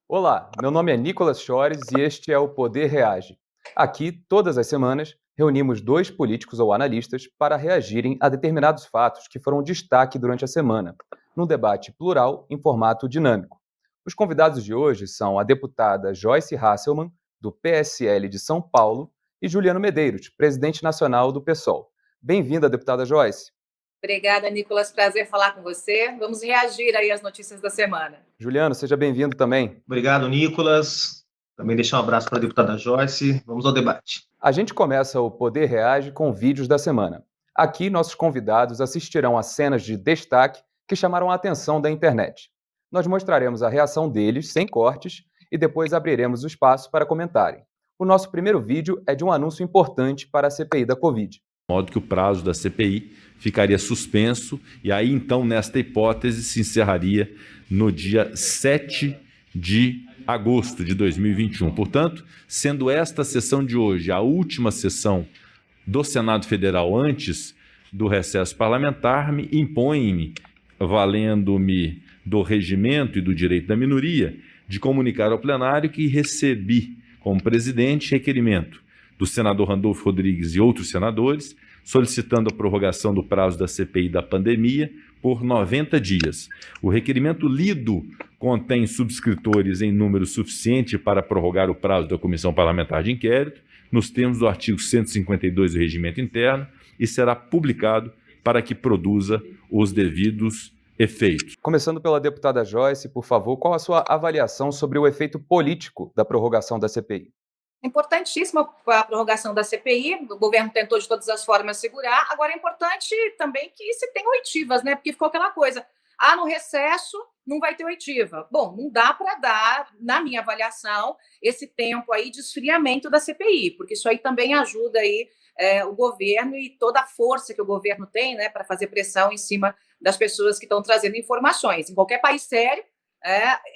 Olá, meu nome é Nicolas Chores e este é o Poder Reage. Aqui, todas as semanas, reunimos dois políticos ou analistas para reagirem a determinados fatos que foram destaque durante a semana, num debate plural em formato dinâmico. Os convidados de hoje são a deputada Joyce Hasselmann, do PSL de São Paulo, e Juliano Medeiros, presidente nacional do PSOL. Bem-vinda, deputada Joyce. Obrigada, Nicolas. Prazer falar com você. Vamos reagir aí às notícias da semana. Juliano, seja bem-vindo também. Obrigado, Nicolas. Também deixar um abraço para a deputada Joyce. Vamos ao debate. A gente começa o Poder Reage com vídeos da semana. Aqui, nossos convidados assistirão a cenas de destaque que chamaram a atenção da internet. Nós mostraremos a reação deles, sem cortes, e depois abriremos o espaço para comentarem. O nosso primeiro vídeo é de um anúncio importante para a CPI da Covid. De modo que o prazo da CPI ficaria suspenso e aí, então, nesta hipótese, se encerraria no dia 7 de agosto de 2021. Portanto, sendo esta sessão de hoje a última sessão do Senado Federal antes do recesso parlamentar, me impõe-me, valendo-me do regimento e do direito da minoria, de comunicar ao plenário que recebi como presidente requerimento do senador Randolfo Rodrigues e outros senadores, solicitando a prorrogação do prazo da CPI da pandemia por 90 dias. O requerimento lido contém subscritores em número suficiente para prorrogar o prazo da Comissão Parlamentar de Inquérito, nos termos do artigo 152 do Regimento Interno, e será publicado para que produza os devidos efeitos. Começando pela deputada Joyce, por favor, qual a sua avaliação sobre o efeito político da prorrogação da CPI? Importantíssima a prorrogação da CPI, o governo tentou de todas as formas segurar, agora é importante também que se tenha oitivas, né? Porque ficou aquela coisa, no recesso não vai ter oitiva. Bom, não dá para dar, na minha avaliação, esse tempo aí de esfriamento da CPI, porque isso aí também ajuda aí o governo e toda a força que o governo tem, né, para fazer pressão em cima das pessoas que estão trazendo informações. Em qualquer país sério,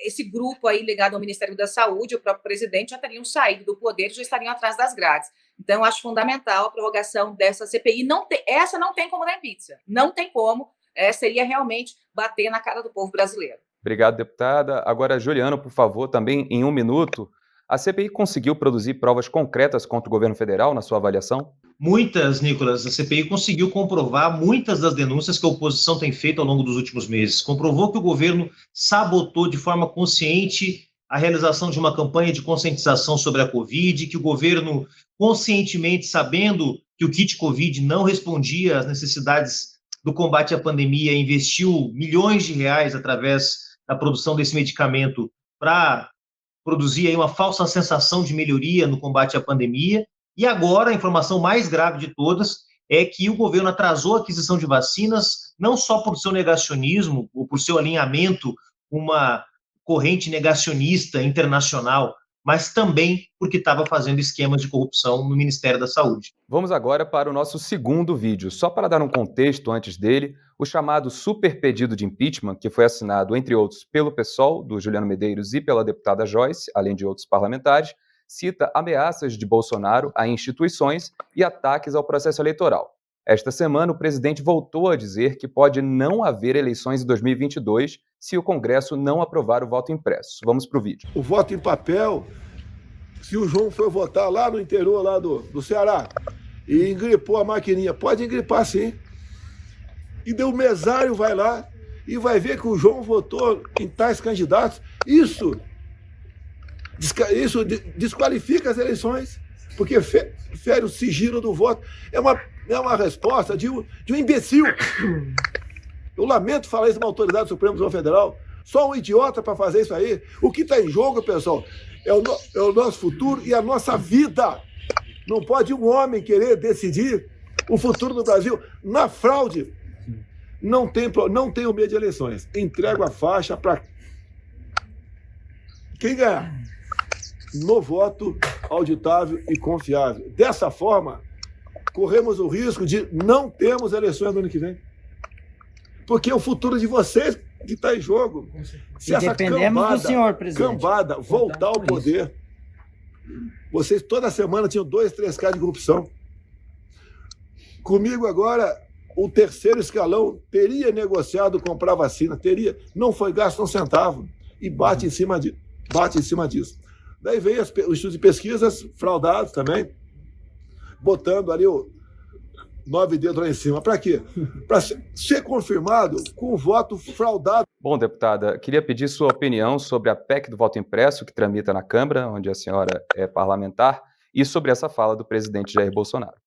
esse grupo aí ligado ao Ministério da Saúde, o próprio presidente, já teriam saído do poder e já estariam atrás das grades. Então, eu acho fundamental a prorrogação dessa CPI. Essa não tem como dar pizza. Não tem como. Seria realmente bater na cara do povo brasileiro. Obrigado, deputada. Agora, Juliano, por favor, também em um minuto. A CPI conseguiu produzir provas concretas contra o governo federal, na sua avaliação? Muitas, Nicolas. A CPI conseguiu comprovar muitas das denúncias que a oposição tem feito ao longo dos últimos meses. Comprovou que o governo sabotou de forma consciente a realização de uma campanha de conscientização sobre a Covid, que o governo, conscientemente sabendo que o kit Covid não respondia às necessidades do combate à pandemia, investiu milhões de reais através da produção desse medicamento para produzir aí uma falsa sensação de melhoria no combate à pandemia. E agora, a informação mais grave de todas é que o governo atrasou a aquisição de vacinas, não só por seu negacionismo, ou por seu alinhamento com uma corrente negacionista internacional, mas também porque estava fazendo esquemas de corrupção no Ministério da Saúde. Vamos agora para o nosso segundo vídeo. Só para dar um contexto antes dele, o chamado super pedido de impeachment, que foi assinado, entre outros, pelo PSOL, do Juliano Medeiros, e pela deputada Joyce, além de outros parlamentares, cita ameaças de Bolsonaro a instituições e ataques ao processo eleitoral. Esta semana, o presidente voltou a dizer que pode não haver eleições em 2022 se o Congresso não aprovar o voto impresso. Vamos para o vídeo. O voto em papel, se o João for votar lá no interior lá do Ceará e engripou a maquininha, pode engripar sim. E daí o mesário vai lá e vai ver que o João votou em tais candidatos. Isso desqualifica as eleições, porque fere o sigilo do voto. É uma resposta de um imbecil. Eu lamento falar isso na autoridade suprema do Tribunal Federal. Só um idiota para fazer isso aí. O que está em jogo, pessoal, é o nosso futuro e a nossa vida. Não pode um homem querer decidir o futuro do Brasil na fraude. Não tenho medo de eleições. Entrego a faixa para quem ganhar. No voto auditável e confiável. Dessa forma, corremos o risco de não termos eleições no ano que vem. Porque é o futuro de vocês que está em jogo. Se essa cambada voltar ao poder, vocês toda semana tinham 2, 3 casos de corrupção. Comigo agora, o terceiro escalão teria negociado comprar vacina, não foi gasto um centavo, e bate em cima bate em cima disso. Daí vem os estudos de pesquisas fraudados também, botando ali o 9 dedos lá em cima. Para quê? Para ser confirmado com o voto fraudado. Bom, deputada, queria pedir sua opinião sobre a PEC do voto impresso que tramita na Câmara, onde a senhora é parlamentar, e sobre essa fala do presidente Jair Bolsonaro.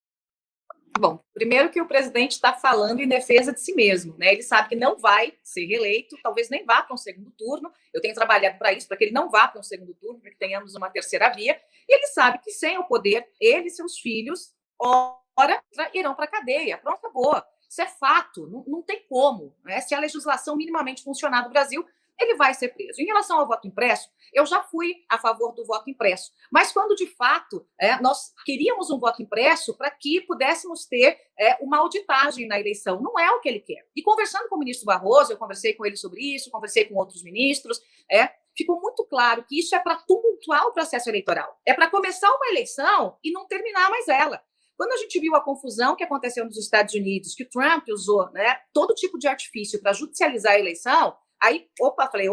Bom, primeiro que o presidente está falando em defesa de si mesmo, né? Ele sabe que não vai ser reeleito, talvez nem vá para um segundo turno. Eu tenho trabalhado para isso, para que ele não vá para um segundo turno, para que tenhamos uma terceira via. E ele sabe que sem o poder, ele e seus filhos, ora, irão para a cadeia. Pronto, acabou. Isso é fato, não tem como, né? Se a legislação minimamente funcionar no Brasil, ele vai ser preso. Em relação ao voto impresso, eu já fui a favor do voto impresso, mas quando, de fato, nós queríamos um voto impresso para que pudéssemos ter uma auditagem na eleição. Não é o que ele quer. E conversando com o ministro Barroso, eu conversei com ele sobre isso, conversei com outros ministros, ficou muito claro que isso é para tumultuar o processo eleitoral. É para começar uma eleição e não terminar mais ela. Quando a gente viu a confusão que aconteceu nos Estados Unidos, que o Trump usou todo tipo de artifício para judicializar a eleição, aí, falei,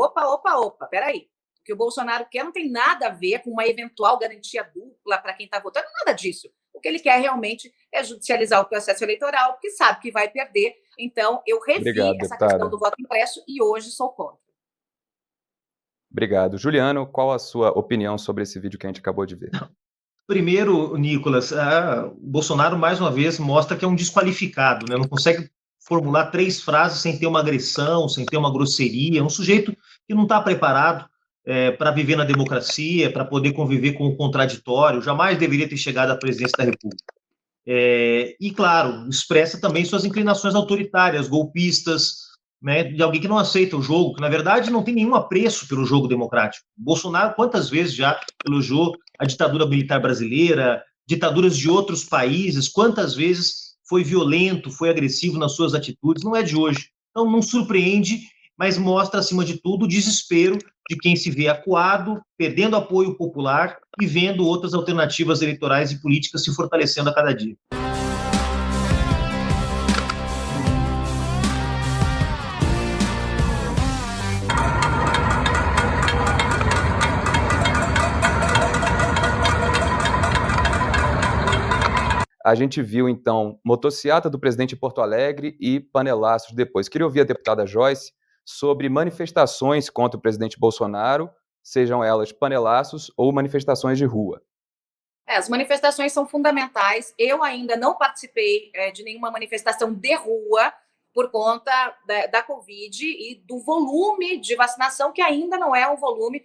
peraí. O que o Bolsonaro quer não tem nada a ver com uma eventual garantia dupla para quem está votando, nada disso. O que ele quer realmente é judicializar o processo eleitoral, porque sabe que vai perder. Então, eu revi essa questão do voto impresso e hoje sou contra. Obrigado. Juliano, qual a sua opinião sobre esse vídeo que a gente acabou de ver? Primeiro, Nicolas, o Bolsonaro, mais uma vez, mostra que é um desqualificado, né? Não consegue formular 3 frases sem ter uma agressão, sem ter uma grosseria. É um sujeito que não está preparado para viver na democracia, para poder conviver com o contraditório. Jamais deveria ter chegado à presidência da República. E, claro, expressa também suas inclinações autoritárias, golpistas, né, de alguém que não aceita o jogo, que, na verdade, não tem nenhum apreço pelo jogo democrático. Bolsonaro, quantas vezes já elogiou a ditadura militar brasileira, ditaduras de outros países, quantas vezes foi violento, foi agressivo nas suas atitudes, não é de hoje. Então, não surpreende, mas mostra, acima de tudo, o desespero de quem se vê acuado, perdendo apoio popular e vendo outras alternativas eleitorais e políticas se fortalecendo a cada dia. A gente viu, então, motociata do presidente em Porto Alegre e panelaços depois. Queria ouvir a deputada Joyce sobre manifestações contra o presidente Bolsonaro, sejam elas panelaços ou manifestações de rua. As manifestações são fundamentais. Eu ainda não participei de nenhuma manifestação de rua por conta da Covid e do volume de vacinação, que ainda não é um volume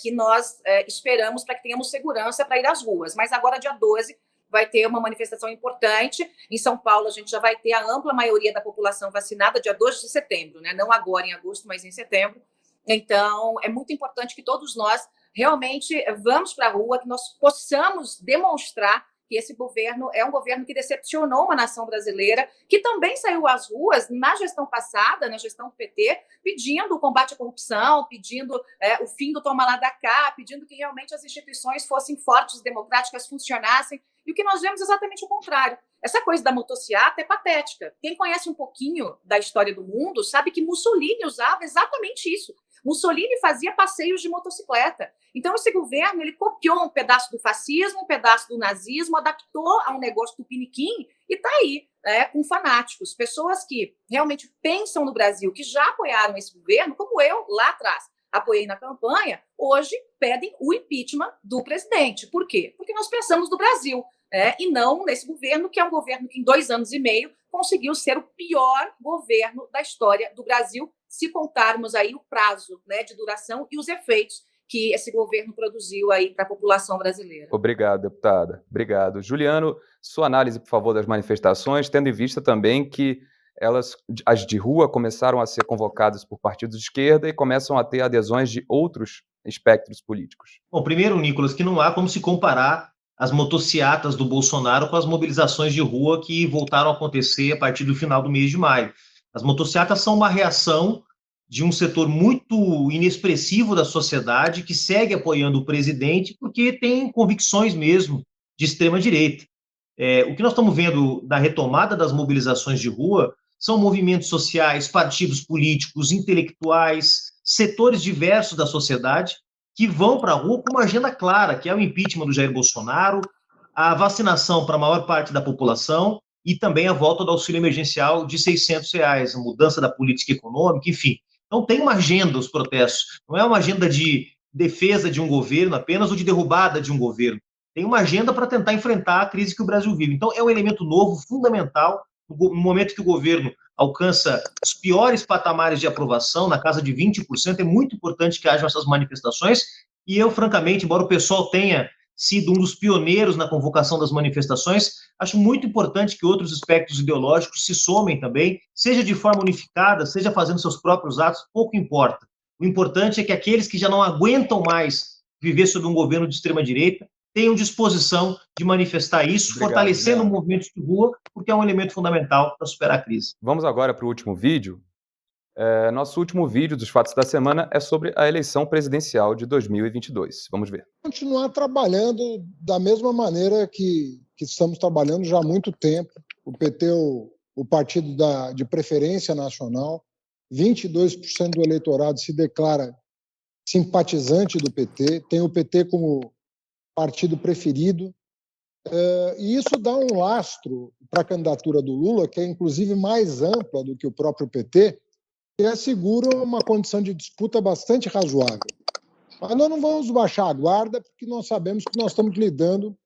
que nós esperamos para que tenhamos segurança para ir às ruas. Mas agora, dia 12, vai ter uma manifestação importante. Em São Paulo, a gente já vai ter a ampla maioria da população vacinada dia 2 de setembro, né? Não agora em agosto, mas em setembro. Então, é muito importante que todos nós realmente vamos para a rua, que nós possamos demonstrar que esse governo é um governo que decepcionou uma nação brasileira, que também saiu às ruas na gestão passada, na gestão do PT, pedindo o combate à corrupção, pedindo o fim do toma lá da cá, pedindo que realmente as instituições fossem fortes, democráticas, funcionassem. E o que nós vemos é exatamente o contrário. Essa coisa da motociata é patética. Quem conhece um pouquinho da história do mundo sabe que Mussolini usava exatamente isso. Mussolini fazia passeios de motocicleta. Então, esse governo ele copiou um pedaço do fascismo, um pedaço do nazismo, adaptou a um negócio do piniquim e está aí, com fanáticos, pessoas que realmente pensam no Brasil, que já apoiaram esse governo, como eu lá atrás apoiei na campanha, hoje pedem o impeachment do presidente. Por quê? Porque nós pensamos no Brasil, e não nesse governo, que é um governo que em 2 anos e meio conseguiu ser o pior governo da história do Brasil, se contarmos aí o prazo de duração e os efeitos que esse governo produziu aí para a população brasileira. Obrigado, deputada. Obrigado. Juliano, sua análise, por favor, das manifestações, tendo em vista também que as de rua começaram a ser convocadas por partidos de esquerda e começam a ter adesões de outros espectros políticos. Bom, primeiro, Nicolas, que não há como se comparar as motociatas do Bolsonaro com as mobilizações de rua que voltaram a acontecer a partir do final do mês de maio. As motociatas são uma reação de um setor muito inexpressivo da sociedade que segue apoiando o presidente porque tem convicções mesmo de extrema-direita. O que nós estamos vendo na retomada das mobilizações de rua são movimentos sociais, partidos políticos, intelectuais, setores diversos da sociedade que vão para a rua com uma agenda clara, que é o impeachment do Jair Bolsonaro, a vacinação para a maior parte da população e também a volta do auxílio emergencial de R$ 600, a mudança da política econômica, enfim. Então tem uma agenda os protestos, não é uma agenda de defesa de um governo apenas ou de derrubada de um governo. Tem uma agenda para tentar enfrentar a crise que o Brasil vive. Então é um elemento novo, fundamental, no momento que o governo alcança os piores patamares de aprovação, na casa de 20%, é muito importante que hajam essas manifestações, e eu, francamente, embora o pessoal tenha sido um dos pioneiros na convocação das manifestações, acho muito importante que outros espectros ideológicos se somem também, seja de forma unificada, seja fazendo seus próprios atos, pouco importa. O importante é que aqueles que já não aguentam mais viver sob um governo de extrema-direita tenham disposição de manifestar isso, fortalecendo o movimento de rua, porque é um elemento fundamental para superar a crise. Vamos agora para o último vídeo. Nosso último vídeo dos fatos da semana é sobre a eleição presidencial de 2022. Vamos ver. Continuar trabalhando da mesma maneira que estamos trabalhando já há muito tempo. O PT é o partido de preferência nacional. 22% do eleitorado se declara simpatizante do PT, tem o PT como partido preferido. E isso dá um lastro para a candidatura do Lula, que é inclusive mais ampla do que o próprio PT, e assegura uma condição de disputa bastante razoável. Mas nós não vamos baixar a guarda, porque nós sabemos que nós estamos lidando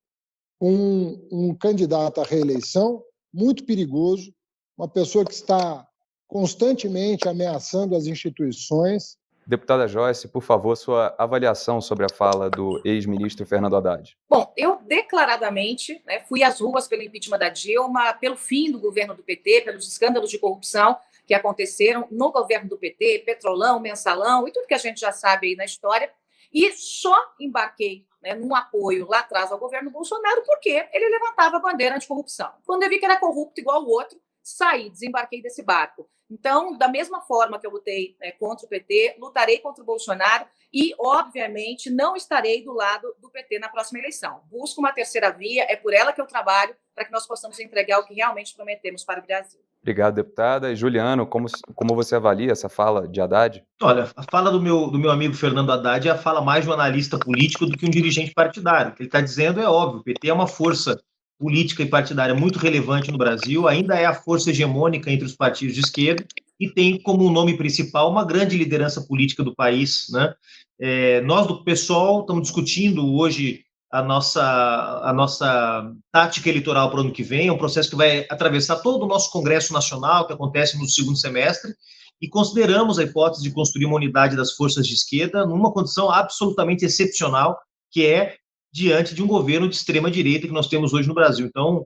com um candidato à reeleição muito perigoso, uma pessoa que está constantemente ameaçando as instituições. Deputada Joyce, por favor, sua avaliação sobre a fala do ex-ministro Fernando Haddad. Bom, eu declaradamente fui às ruas pelo impeachment da Dilma, pelo fim do governo do PT, pelos escândalos de corrupção que aconteceram no governo do PT, Petrolão, Mensalão e tudo que a gente já sabe aí na história, e só embarquei num apoio lá atrás ao governo Bolsonaro porque ele levantava a bandeira anticorrupção. Quando eu vi que era corrupto igual o outro, saí, desembarquei desse barco. Então, da mesma forma que eu lutei contra o PT, lutarei contra o Bolsonaro e, obviamente, não estarei do lado do PT na próxima eleição. Busco uma terceira via, é por ela que eu trabalho, para que nós possamos entregar o que realmente prometemos para o Brasil. Obrigado, deputada. E, Juliano, como você avalia essa fala de Haddad? Olha, a fala do meu amigo Fernando Haddad é a fala mais de um analista político do que um dirigente partidário. O que ele está dizendo é óbvio, o PT é uma força política e partidária muito relevante no Brasil, ainda é a força hegemônica entre os partidos de esquerda e tem como nome principal uma grande liderança política do país, né? Nós do PSOL estamos discutindo hoje a nossa tática eleitoral para o ano que vem, é um processo que vai atravessar todo o nosso Congresso Nacional, que acontece no segundo semestre, e consideramos a hipótese de construir uma unidade das forças de esquerda numa condição absolutamente excepcional, que é diante de um governo de extrema-direita que nós temos hoje no Brasil. Então,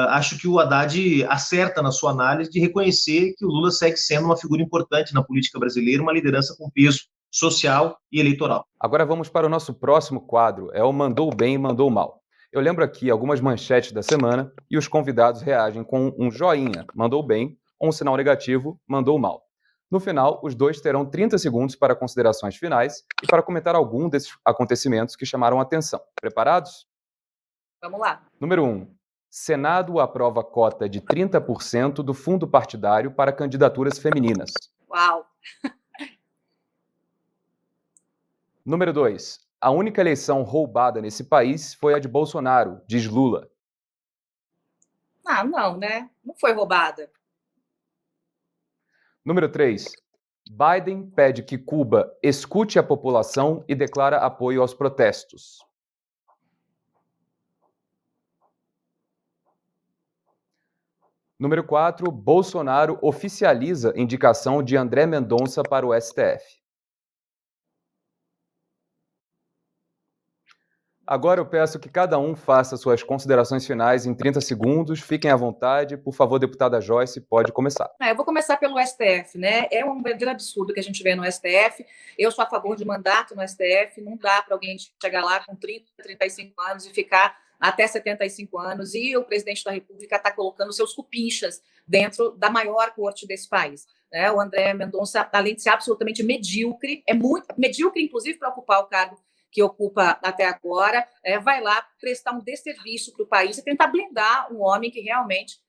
acho que o Haddad acerta na sua análise de reconhecer que o Lula segue sendo uma figura importante na política brasileira, uma liderança com peso social e eleitoral. Agora vamos para o nosso próximo quadro, é o Mandou Bem e Mandou Mal. Eu lembro aqui algumas manchetes da semana e os convidados reagem com um joinha, mandou bem, ou um sinal negativo, mandou mal. No final, os dois terão 30 segundos para considerações finais e para comentar algum desses acontecimentos que chamaram a atenção. Preparados? Vamos lá. Número 1. Senado aprova cota de 30% do fundo partidário para candidaturas femininas. Uau! Número 2. A única eleição roubada nesse país foi a de Bolsonaro, diz Lula. Ah, não, né? Não foi roubada. Número 3. Biden pede que Cuba escute a população e declara apoio aos protestos. Número 4. Bolsonaro oficializa indicação de André Mendonça para o STF. Agora eu peço que cada um faça suas considerações finais em 30 segundos. Fiquem à vontade. Por favor, deputada Joyce, pode começar. Eu vou começar pelo STF, né? É um verdadeiro absurdo que a gente vê no STF. Eu sou a favor de mandato no STF. Não dá para alguém chegar lá com 30, 35 anos e ficar até 75 anos. E o presidente da República está colocando seus cupinchas dentro da maior corte desse país. O André Mendonça, além de ser absolutamente medíocre, é muito medíocre, inclusive, para ocupar o cargo que ocupa até agora, vai lá prestar um desserviço para o país e tentar blindar um homem que realmente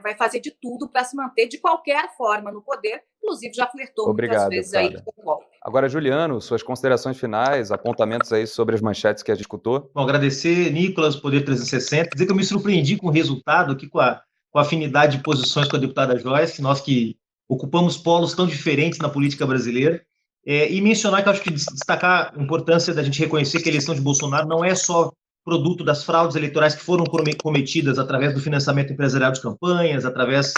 vai fazer de tudo para se manter de qualquer forma no poder, inclusive já flertou muitas vezes aí com o golpe. Agora, Juliano, suas considerações finais, apontamentos aí sobre as manchetes que a gente escutou. Bom, agradecer, Nicolas, Poder 360, dizer que eu me surpreendi com o resultado aqui, com a afinidade de posições com a deputada Joyce, nós que ocupamos polos tão diferentes na política brasileira, e mencionar que eu acho que destacar a importância da gente reconhecer que a eleição de Bolsonaro não é só produto das fraudes eleitorais que foram cometidas através do financiamento empresarial de campanhas, através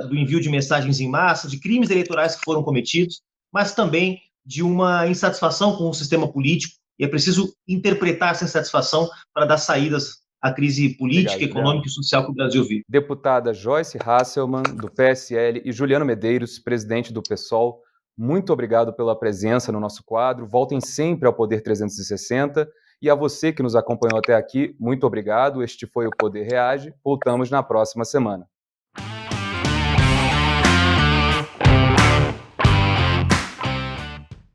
do envio de mensagens em massa, de crimes eleitorais que foram cometidos, mas também de uma insatisfação com o sistema político, e é preciso interpretar essa insatisfação para dar saídas à crise política, Obrigado, econômica e social que o Brasil vive. Deputada Joyce Hasselmann, do PSL, e Juliano Medeiros, presidente do PSOL, muito obrigado pela presença no nosso quadro. Voltem sempre ao Poder 360. E a você que nos acompanhou até aqui, muito obrigado. Este foi o Poder Reage. Voltamos na próxima semana.